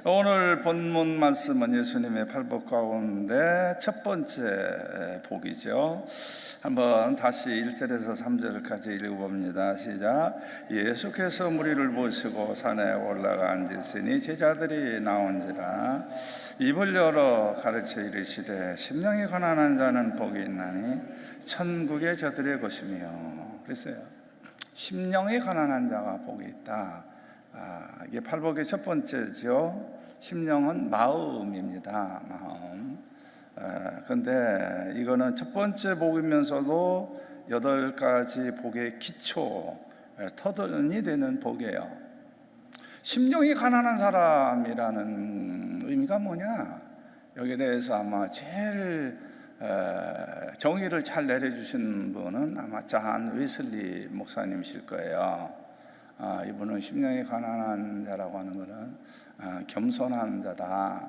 오늘 본문 말씀은 예수님의 팔복 가운데 첫 번째 복이죠. 한번 다시 1절에서 3절까지 읽어봅니다. 시작. 예수께서 무리를 보시고 산에 올라가 앉으시니 제자들이 나온지라 입을 열어 가르쳐 이르시되 심령이 가난한 자는 복이 있나니 천국의 저들의 것이며. 그랬어요. 심령이 가난한 자가 복이 있다. 이게 팔복의 첫 번째죠. 심령은 마음입니다. 마음. 근데 이거는 첫 번째 복이면서도 8가지 복의 기초, 터전이 되는 복이에요. 심령이 가난한 사람이라는 의미가 뭐냐? 여기에 대해서 아마 제일 정의를 잘 내려주신 분은 아마 잔 웨슬리 목사님이실 거예요. 이분은 심령이 가난한 자라고 하는 것은 겸손한 자다.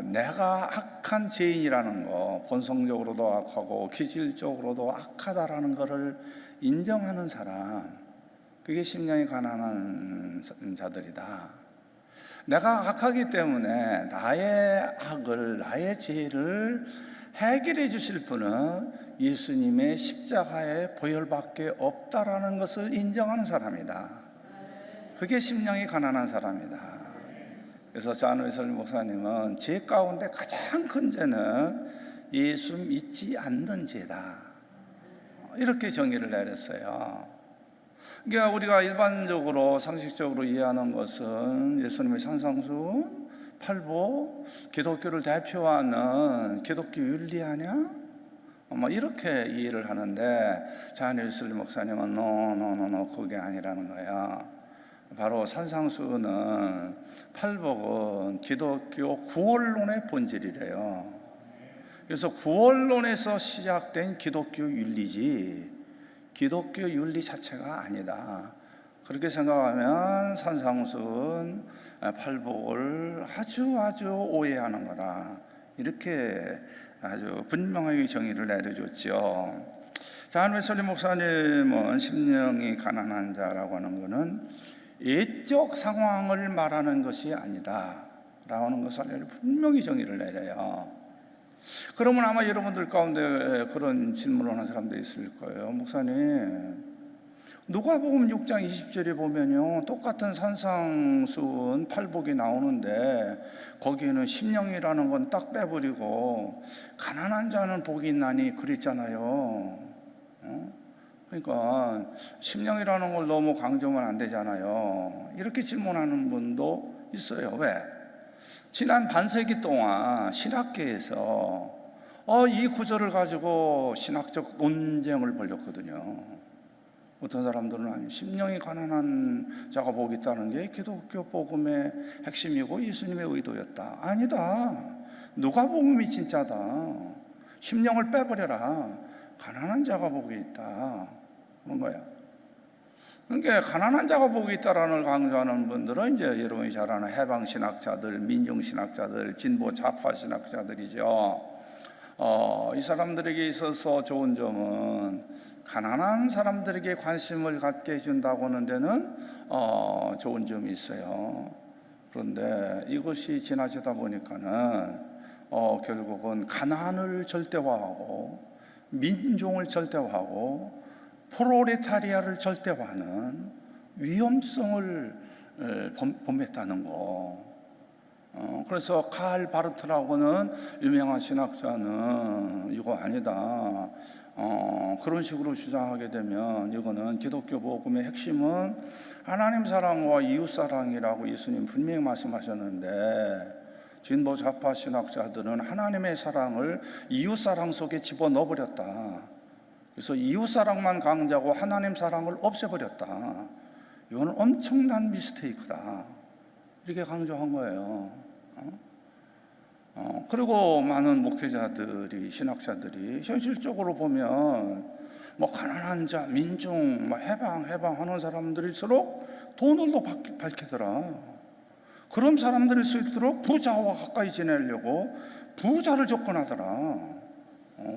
내가 악한 죄인이라는 거, 본성적으로도 악하고 기질적으로도 악하다라는 것을 인정하는 사람, 그게 심령이 가난한 자들이다. 내가 악하기 때문에 나의 악을, 나의 죄를 해결해 주실 분은 예수님의 십자가의 보혈밖에 없다라는 것을 인정하는 사람이다. 그게 심령이 가난한 사람이다. 그래서 잔 웨슬리 목사님은 죄 가운데 가장 큰 죄는 예수 믿지 않는 죄다, 이렇게 정의를 내렸어요. 그러니까 우리가 일반적으로 상식적으로 이해하는 것은 예수님의 산상수, 팔복, 기독교를 대표하는 기독교 윤리 아니야? 이렇게 이해를 하는데 잔 웨슬리 목사님은 노 그게 아니라는 거야. 바로 산상수는, 팔복은 기독교 구원론의 본질이래요. 그래서 구원론에서 시작된 기독교 윤리지 기독교 윤리 자체가 아니다. 그렇게 생각하면 산상수는 팔복을 아주 오해하는 거다, 이렇게 아주 분명하게 정의를 내려줬죠. 잔 웨슬리 목사님은 심령이 가난한 자라고 하는 것은 예적 상황을 말하는 것이 아니다 라고 하는 것을 분명히 정의를 내려요. 그러면 아마 여러분들 가운데 그런 질문을 하는 사람들이 있을 거예요. 목사님, 누가복음 6장 20절에 보면요, 똑같은 산상수훈 팔복이 나오는데 거기에는 심령이라는 건 딱 빼버리고 가난한 자는 복이 있나니 그랬잖아요. 그러니까 심령이라는 걸 너무 강조하면 안 되잖아요. 이렇게 질문하는 분도 있어요. 왜? 지난 반세기 동안 신학계에서 이 구절을 가지고 신학적 논쟁을 벌였거든요. 어떤 사람들은 아니, 심령이 가난한 자가 복이 있다는 게 기독교 복음의 핵심이고 예수님의 의도였다. 아니다. 누가복음이 진짜다. 심령을 빼버려라. 가난한 자가 복이 있다, 그런 거야. 그러니까 가난한 자가 복이 있다라는 강조하는 분들은 이제 여러분이 잘 아는 해방신학자들, 민중신학자들, 진보 좌파신학자들이죠. 이 사람들에게 있어서 좋은 점은 가난한 사람들에게 관심을 갖게 해준다고 하는 데는 좋은 점이 있어요. 그런데 이것이 지나치다 보니까는 결국은 가난을 절대화하고 민중을 절대화하고 프롤레타리아를 절대화하는 위험성을 범했다는 거. 그래서 칼 바르트라고는 유명한 신학자는 이거 아니다, 그런 식으로 주장하게 되면 이거는 기독교 복음의 핵심은 하나님 사랑과 이웃 사랑이라고 예수님 분명히 말씀하셨는데 진보 좌파 신학자들은 하나님의 사랑을 이웃 사랑 속에 집어넣어 버렸다. 그래서 이웃 사랑만 강조하고 하나님 사랑을 없애버렸다. 이거는 엄청난 미스테이크다, 이렇게 강조한 거예요. 그리고 많은 목회자들이, 신학자들이 현실적으로 보면 가난한 자, 민중, 해방 하는 사람들일수록 돈을 더 밝히더라. 그런 사람들일수록 부자와 가까이 지내려고 부자를 접근하더라.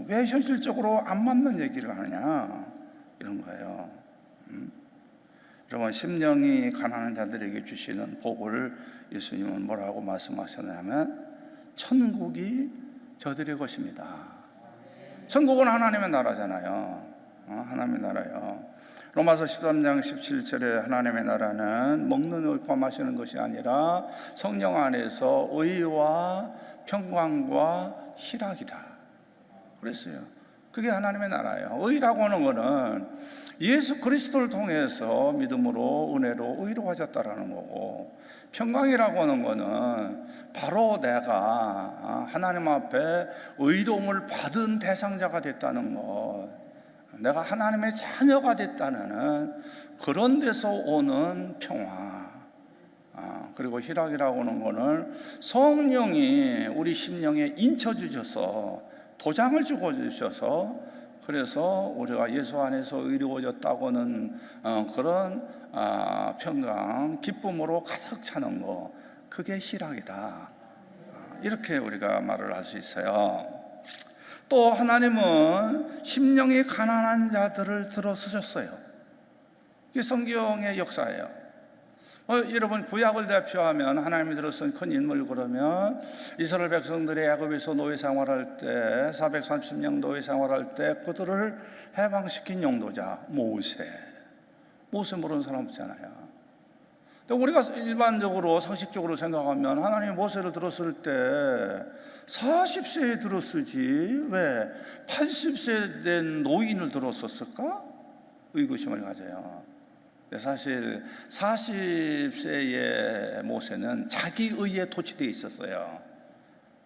왜 현실적으로 안 맞는 얘기를 하느냐, 이런 거예요. 여러분, 심령이 가난한 자들에게 주시는 복을 예수님은 뭐라고 말씀하셨냐면 천국이 저들의 것입니다. 천국은 하나님의 나라잖아요. 하나님의 나라요. 로마서 13장 17절에 하나님의 나라는 먹는 것과 마시는 것이 아니라 성령 안에서 의와 평강과 희락이다 그랬어요. 그게 하나님의 나라예요. 의라고 하는 것은 예수 그리스도를 통해서 믿음으로 은혜로 의로워졌다라는 거고, 평강이라고 하는 것은 바로 내가 하나님 앞에 의로움을 받은 대상자가 됐다는 것, 내가 하나님의 자녀가 됐다는 그런 데서 오는 평화. 그리고 희락이라고 하는 것은 성령이 우리 심령에 인쳐주셔서 도장을 주셔서, 그래서 우리가 예수 안에서 의로워졌다고는 그런 평강, 기쁨으로 가득 차는 거, 그게 희락이다. 이렇게 우리가 말을 할 수 있어요. 또 하나님은 심령이 가난한 자들을 들어 쓰셨어요. 이게 성경의 역사예요. 여러분, 구약을 대표하면 하나님이 들어쓴 큰 인물, 그러면 이스라엘 백성들이 애굽에서 노예 생활할 때, 430년 노예 생활할 때 그들을 해방시킨 용도자 모세 모르는 사람 없잖아요. 근데 우리가 일반적으로 상식적으로 생각하면 하나님이 모세를 들었을 때 40세에 들었으지 왜 80세 된 노인을 들었었을까? 의구심을 가져요. 사실 40세의 모세는 자기의에 토치되어 있었어요.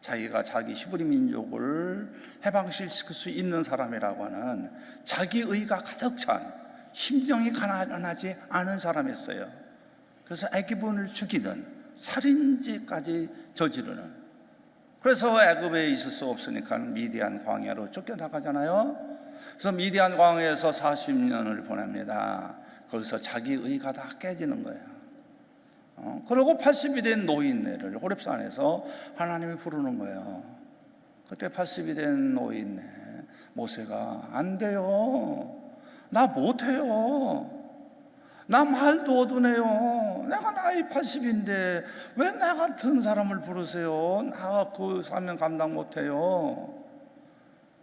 자기가 자기 히브리 민족을 해방시킬 수 있는 사람이라고 하는 자기의가 가득 찬, 심정이 가난하지 않은 사람이었어요. 그래서 애굽인을 죽이는 살인죄까지 저지르는, 그래서 애굽에 있을 수 없으니까 미디안 광야로 쫓겨나가잖아요. 그래서 미디안 광야에서 40년을 보냅니다. 거기서 자기 의가 다 깨지는 거예요. 그리고 80이 된 노인네를 호렙산에서 하나님이 부르는 거예요. 그때 80이 된 노인네 모세가 안 돼요. 나 못해요. 나 말도 어두네요. 내가 나이 80인데 왜 나 같은 사람을 부르세요? 나 그 사명 감당 못해요.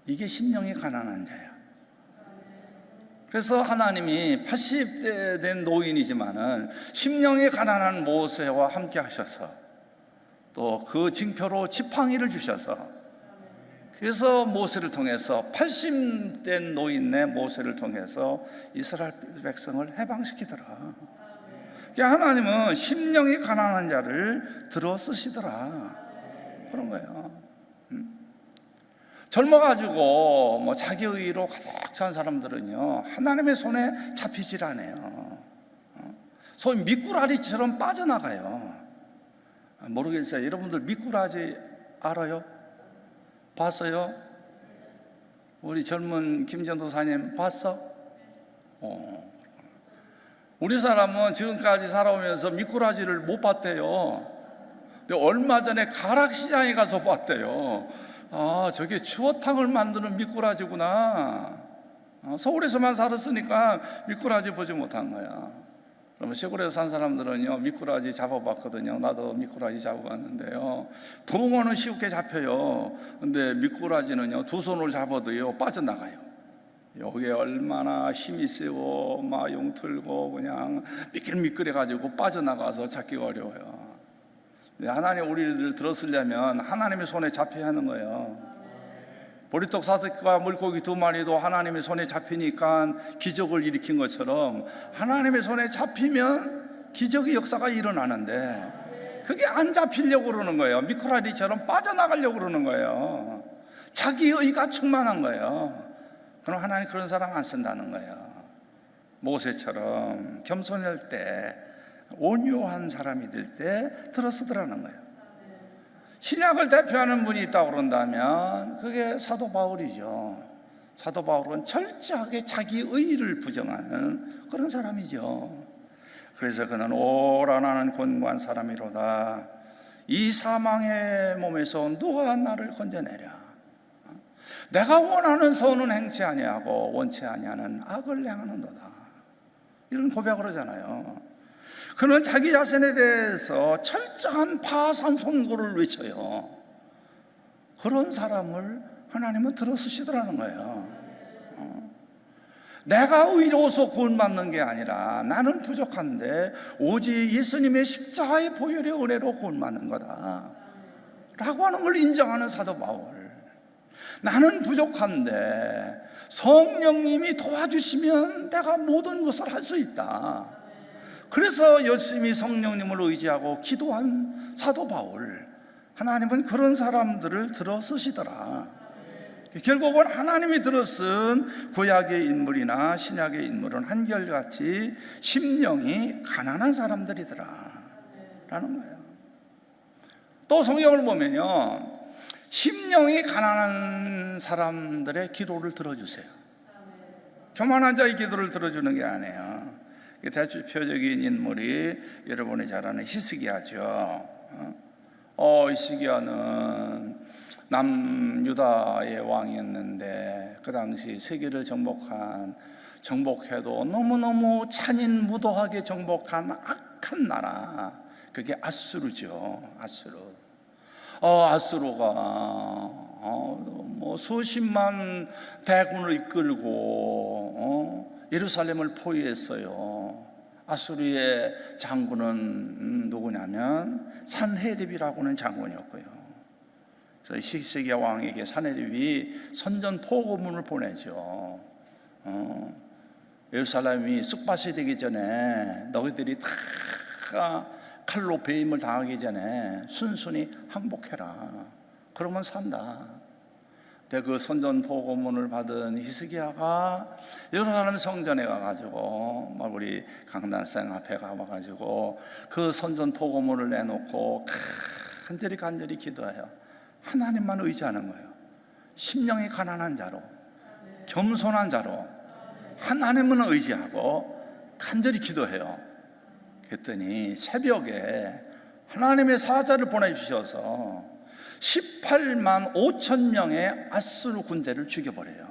이게 심령이 가난한 자야. 그래서 하나님이 80대 된 노인이지만은 심령이 가난한 모세와 함께 하셔서 또 그 징표로 지팡이를 주셔서, 그래서 모세를 통해서 80된 노인네 모세를 통해서 이스라엘 백성을 해방시키더라. 하나님은 심령이 가난한 자를 들어 쓰시더라, 그런 거예요. 젊어가지고 뭐 자기 의로 가득 찬 사람들은요, 하나님의 손에 잡히질 않아요. 소위 미꾸라지처럼 빠져나가요. 모르겠어요. 여러분들 미꾸라지 알아요? 봤어요? 우리 젊은 김전도사님 봤어? 우리 사람은 지금까지 살아오면서 미꾸라지를 못 봤대요. 근데 얼마 전에 가락시장에 가서 봤대요. 저게 추어탕을 만드는 미꾸라지구나. 서울에서만 살았으니까 미꾸라지 보지 못한 거야. 그러면 시골에서 산 사람들은요, 미꾸라지 잡아봤거든요. 나도 미꾸라지 잡아봤는데요, 붕어는 쉽게 잡혀요. 근데 미꾸라지는요, 두 손을 잡아도요 빠져나가요. 여기에 얼마나 힘이 세고 막 용틀고 그냥 미끌미끌해가지고 빠져나가서 잡기가 어려워요. 하나님 우리를 들었으려면 하나님의 손에 잡혀야 하는 거예요. 보리떡 사슴과 물고기 2마리도 하나님의 손에 잡히니까 기적을 일으킨 것처럼 하나님의 손에 잡히면 기적의 역사가 일어나는데, 그게 안 잡히려고 그러는 거예요. 미꾸라지처럼 빠져나가려고 그러는 거예요. 자기 의가 충만한 거예요. 그럼 하나님 그런 사람 안 쓴다는 거예요. 모세처럼 겸손할 때, 온유한 사람이 될 때 들어서더라는 거예요. 신약을 대표하는 분이 있다고 그런다면 그게 사도 바울이죠. 사도 바울은 철저하게 자기 의의를 부정하는 그런 사람이죠. 그래서 그는 오라나는 권고한 사람이로다. 이 사망의 몸에서 누가 나를 건져내랴. 내가 원하는 선은 행치 아니하고 원치 아니하는 악을 행하는도다. 이런 고백을 하잖아요. 그는 자기 자신에 대해서 철저한 파산 선고를 외쳐요. 그런 사람을 하나님은 들어쓰시더라는 거예요. 내가 의로워서 구원받는 게 아니라 나는 부족한데 오직 예수님의 십자가의 보혈의 은혜로 구원받는 거다 라고 하는 걸 인정하는 사도 바울. 나는 부족한데 성령님이 도와주시면 내가 모든 것을 할 수 있다. 그래서 열심히 성령님을 의지하고 기도한 사도 바울. 하나님은 그런 사람들을 들어 쓰시더라. 결국은 하나님이 들어쓴 구약의 인물이나 신약의 인물은 한결같이 심령이 가난한 사람들이더라 라는 거예요. 또 성경을 보면요, 심령이 가난한 사람들의 기도를 들어주세요. 교만한 자의 기도를 들어주는 게 아니에요. 대표적인 인물이 여러분이 잘 아는 히스기야죠. 히스기야는 남유다의 왕이었는데 그 당시 세계를 정복해도 너무너무 잔인무도하게 정복한 악한 나라, 그게 아수르죠. 아수르가 뭐 수십만 대군을 이끌고 예루살렘을 포위했어요. 아수르의 장군은 누구냐면 산헤립이라고 하는 장군이었고요. 그래서 히스기야 왕에게 산헤립이 선전포고문을 보내죠. 예루살렘이 쑥밭이 되기 전에 너희들이 다 칼로 배임을 당하기 전에 순순히 항복해라. 그러면 산다. 근데 그 선전포고문을 받은 히스기야가 예루살렘 성전에 가가지고 우리 강단성 앞에 가가지고 그 선전포고문을 내놓고 간절히 기도해요. 하나님만 의지하는 거예요. 심령이 가난한 자로, 겸손한 자로 하나님만 의지하고 간절히 기도해요. 그랬더니 새벽에 하나님의 사자를 보내주셔서 18만 5천 명의 아수르 군대를 죽여버려요.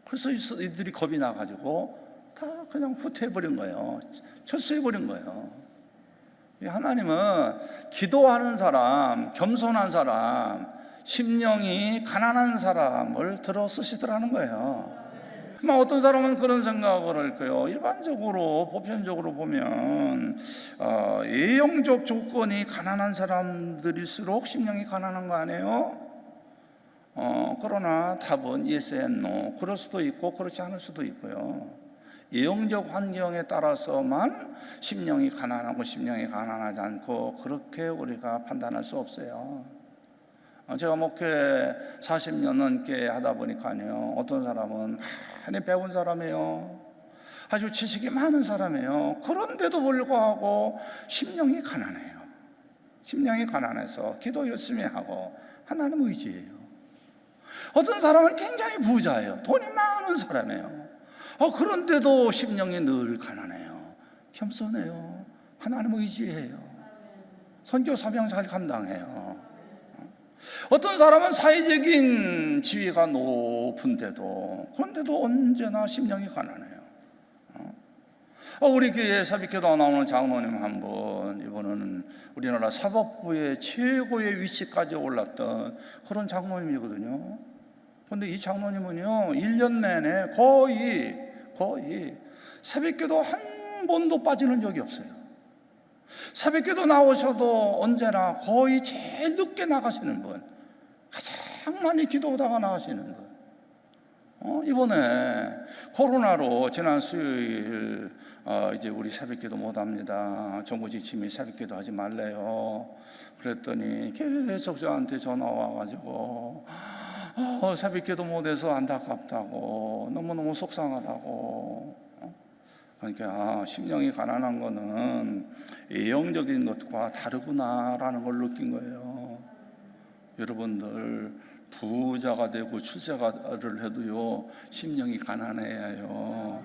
그래서 이들이 겁이 나가지고 다 그냥 후퇴해버린 거예요. 철수해버린 거예요. 하나님은 기도하는 사람, 겸손한 사람, 심령이 가난한 사람을 들어 쓰시더라는 거예요. 어떤 사람은 그런 생각을 할 거예요. 일반적으로 보편적으로 보면 예형적 조건이 가난한 사람들일수록 심령이 가난한 거 아니에요? 그러나 답은 yes and no. 그럴 수도 있고 그렇지 않을 수도 있고요. 예형적 환경에 따라서만 심령이 가난하고 심령이 가난하지 않고 그렇게 우리가 판단할 수 없어요. 제가 목회 40년 넘게 하다 보니까요, 어떤 사람은 많이 배운 사람이에요. 아주 지식이 많은 사람이에요. 그런데도 불구하고 심령이 가난해요. 심령이 가난해서 기도 열심히 하고 하나님 의지해요. 어떤 사람은 굉장히 부자예요. 돈이 많은 사람이에요. 그런데도 심령이 늘 가난해요. 겸손해요. 하나님 의지해요. 선교 사명 잘 감당해요. 어떤 사람은 사회적인 지위가 높은데도 그런데도 언제나 심령이 가난해요. 우리 교회 새벽기도 나오는 장로님 한 분, 이분은 우리나라 사법부의 최고의 위치까지 올랐던 그런 장로님이거든요. 그런데 이 장로님은요 1년 내내 거의 새벽기도 한 번도 빠지는 적이 없어요. 새벽기도 나오셔도 언제나 거의 제일 늦게 나가시는 분, 가장 많이 기도하다가 나가시는 분. 이번에 코로나로 지난 수요일 이제 우리 새벽기도 못합니다. 정부 지침이 새벽기도 하지 말래요. 그랬더니 계속 저한테 전화 와가지고 새벽기도 못해서 안타깝다고, 너무너무 속상하다고. 그러니까 심령이 가난한 거는 예형적인 것과 다르구나라는 걸 느낀 거예요. 여러분들 부자가 되고 출세를 해도요 심령이 가난해야 해요.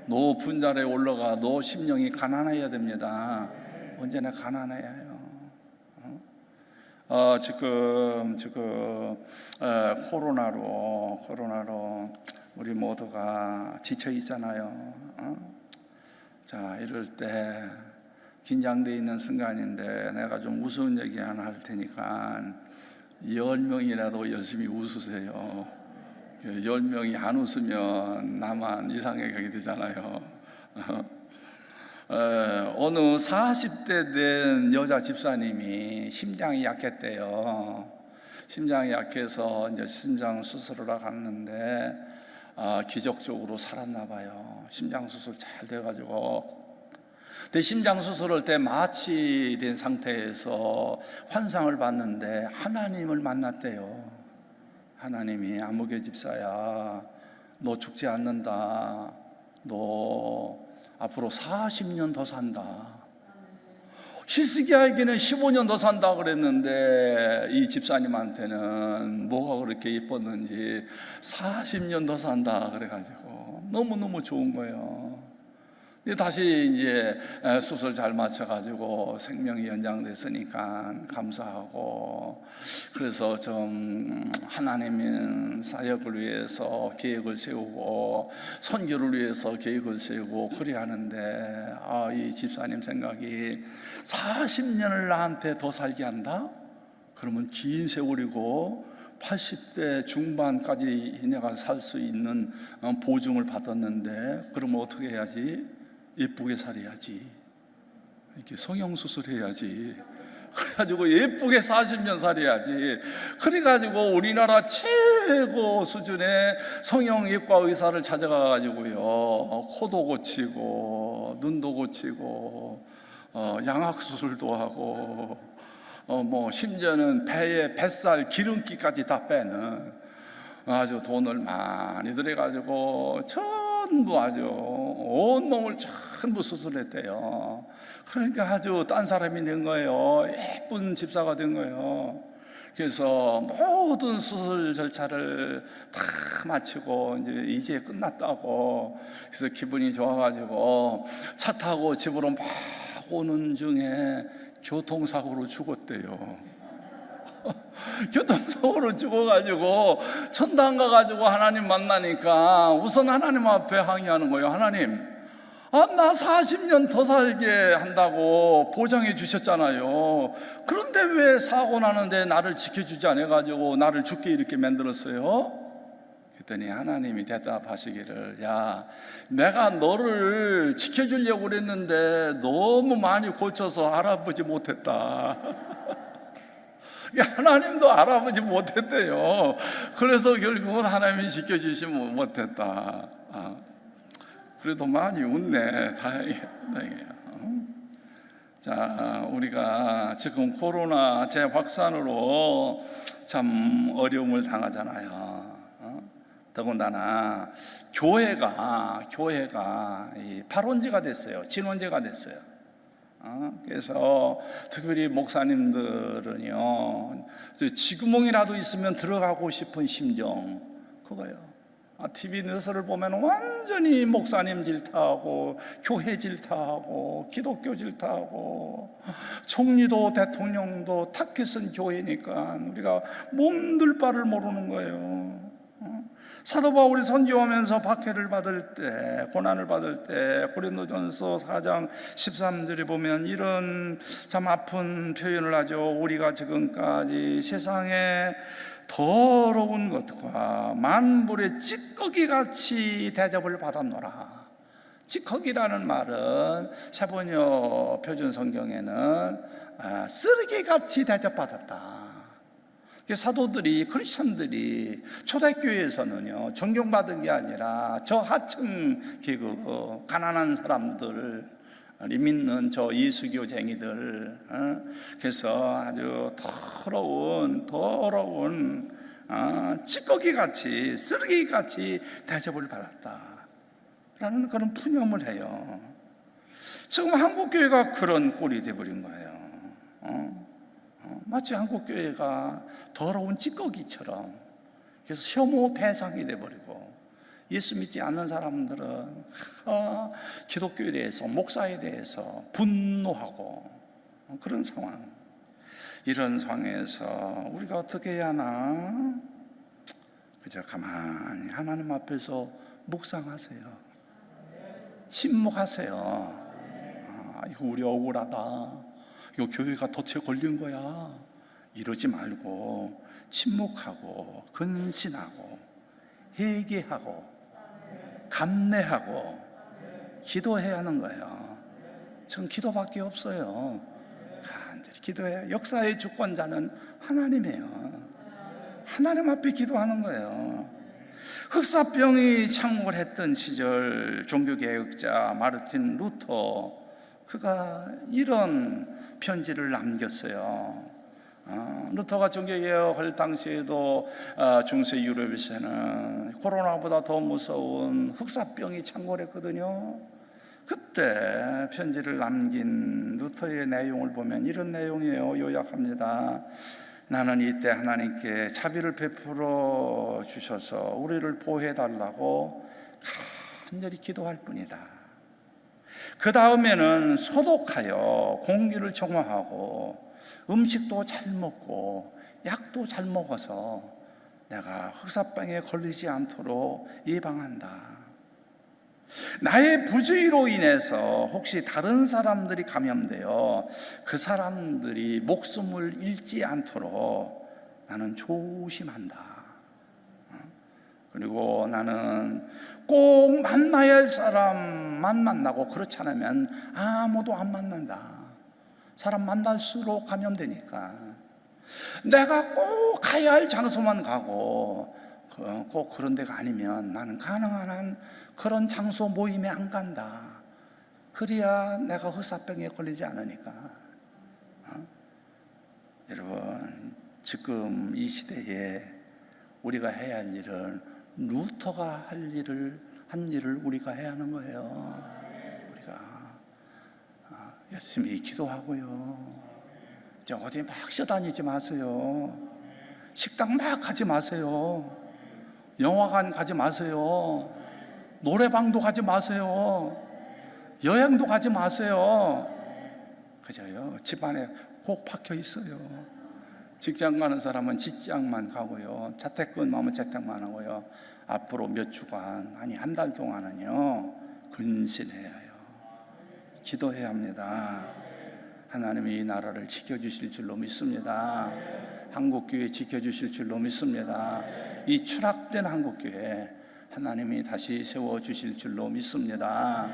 높은 자리에 올라가도 심령이 가난해야 됩니다. 언제나 가난해야 해요. 지금 코로나로 우리 모두가 지쳐 있잖아요. 자, 이럴 때 긴장되어 있는 순간인데 내가 좀 우스운 얘기 하나 할 테니까 10명이라도 열심히 웃으세요. 10명이 안 웃으면 나만 이상하게 가게 되잖아요. 어느 40대 된 여자 집사님이 심장이 약했대요. 심장이 약해서 이제 심장 수술을 갔는데 기적적으로 살았나 봐요. 심장 수술 잘 돼가지고. 근데 심장 수술할 때 마취된 상태에서 환상을 봤는데 하나님을 만났대요. 하나님이 아무개 집사야, 너 죽지 않는다. 너 앞으로 40년 더 산다. 히스기야에게는 15년 더 산다 그랬는데 이 집사님한테는 뭐가 그렇게 예뻤는지 40년 더 산다 그래가지고 너무너무 좋은 거예요. 다시 이제 수술 잘 맞춰가지고 생명이 연장됐으니까 감사하고, 그래서 좀 하나님은 사역을 위해서 계획을 세우고 선교를 위해서 계획을 세우고 그래 하는데 이 집사님 생각이 40년을 나한테 더 살게 한다? 그러면 긴 세월이고 80대 중반까지 내가 살 수 있는 보증을 받았는데 그러면 어떻게 해야지? 예쁘게 살아야지. 이렇게 성형수술 해야지. 그래가지고 예쁘게 40년 살아야지. 그래가지고 우리나라 최고 수준의 성형외과 의사를 찾아가가지고요, 코도 고치고 눈도 고치고 양악수술도 하고 뭐 심지어는 배에 뱃살 기름기까지 다 빼는 아주 돈을 많이 들여가지고 전부 아주 온몸을 전부 수술했대요. 그러니까 아주 딴 사람이 된 거예요. 예쁜 집사가 된 거예요. 그래서 모든 수술 절차를 다 마치고 이제 끝났다고, 그래서 기분이 좋아가지고 차 타고 집으로 막 오는 중에 교통사고로 죽었대요. 교통사고로 죽어가지고 천당 가가지고 하나님 만나니까 우선 하나님 앞에 항의하는 거예요. 하나님, 나 40년 더 살게 한다고 보장해 주셨잖아요. 그런데 왜 사고 나는데 나를 지켜주지 않아가지고 나를 죽게 이렇게 만들었어요? 그랬더니 하나님이 대답하시기를, 야, 내가 너를 지켜주려고 그랬는데 너무 많이 고쳐서 알아보지 못했다. 하나님도 알아보지 못했대요. 그래서 결국은 하나님이 지켜주지 못했다. 그래도 많이 웃네. 다행이에요. 자, 우리가 지금 코로나 재확산으로 참 어려움을 당하잖아요. 더군다나 교회가 발원지가 됐어요. 진원지가 됐어요. 그래서 특별히 목사님들은요, 쥐구멍이라도 있으면 들어가고 싶은 심정, 그거예요. TV 뉴스를 보면 완전히 목사님 질타하고 교회 질타하고 기독교 질타하고, 총리도 대통령도 타켓은 교회니까 우리가 몸둘 바를 모르는 거예요. 사도 바울이 선교하면서 박해를 받을 때, 고난을 받을 때 고린도전서 4장 13절에 보면 이런 참 아픈 표현을 하죠. 우리가 지금까지 세상에 더러운 것과 만물의 찌꺼기같이 대접을 받았노라. 찌꺼기라는 말은 세번역 표준 성경에는 쓰레기같이 대접받았다. 사도들이, 크리스천들이 초대교회에서는요, 존경받은 게 아니라 저 하층 계급, 가난한 사람들, 믿는 저 예수교쟁이들, 그래서 아주 더러운 찌꺼기같이, 쓰레기같이 대접을 받았다라는 그런 푸념을 해요. 지금 한국교회가 그런 꼴이 돼버린 거예요. 마치 한국교회가 더러운 찌꺼기처럼, 그래서 혐오 대상이 돼버리고, 예수 믿지 않는 사람들은 기독교에 대해서, 목사에 대해서 분노하고 그런 상황. 이런 상황에서 우리가 어떻게 해야 하나? 그저 가만히 하나님 앞에서 묵상하세요. 침묵하세요. 이거 우리 억울하다. 이거 교회가 덫에 걸린 거야. 이러지 말고 침묵하고 근신하고 회개하고 감내하고 기도해야 하는 거예요. 전 기도밖에 없어요. 간절히 기도해요. 역사의 주권자는 하나님이에요. 하나님 앞에 기도하는 거예요. 흑사병이 창궐했던 시절 종교개혁자 마르틴 루터, 그가 이런 편지를 남겼어요. 루터가 종교개혁할 당시에도 중세 유럽에서는 코로나보다 더 무서운 흑사병이 창궐했거든요. 그때 편지를 남긴 루터의 내용을 보면 이런 내용이에요. 요약합니다. 나는 이때 하나님께 자비를 베풀어 주셔서 우리를 보호해 달라고 간절히 기도할 뿐이다. 그 다음에는 소독하여 공기를 정화하고 음식도 잘 먹고 약도 잘 먹어서 내가 흑사병에 걸리지 않도록 예방한다. 나의 부주의로 인해서 혹시 다른 사람들이 감염되어 그 사람들이 목숨을 잃지 않도록 나는 조심한다. 그리고 나는 꼭 만나야 할 사람만 만나고 그렇지 않으면 아무도 안 만난다. 사람 만날수록 감염되니까. 내가 꼭 가야 할 장소만 가고 꼭 그런 데가 아니면 나는 가능한 한 그런 장소 모임에 안 간다. 그래야 내가 흑사병에 걸리지 않으니까. 여러분, 지금 이 시대에 우리가 해야 할 일은 루터가 한 일을 우리가 해야 하는 거예요. 우리가 열심히 기도하고요. 어디 막 쉬어다니지 마세요. 식당 막 가지 마세요. 영화관 가지 마세요. 노래방도 가지 마세요. 여행도 가지 마세요. 그저요, 집안에 꼭 박혀 있어요. 직장 가는 사람은 직장만 가고요, 자택근무하면 재택만 하고요. 앞으로 몇 주간, 아니 한 달 동안은요 근신해야 해요. 기도해야 합니다. 하나님이 이 나라를 지켜주실 줄로 믿습니다. 한국교회 지켜주실 줄로 믿습니다. 이 추락된 한국교회 하나님이 다시 세워주실 줄로 믿습니다.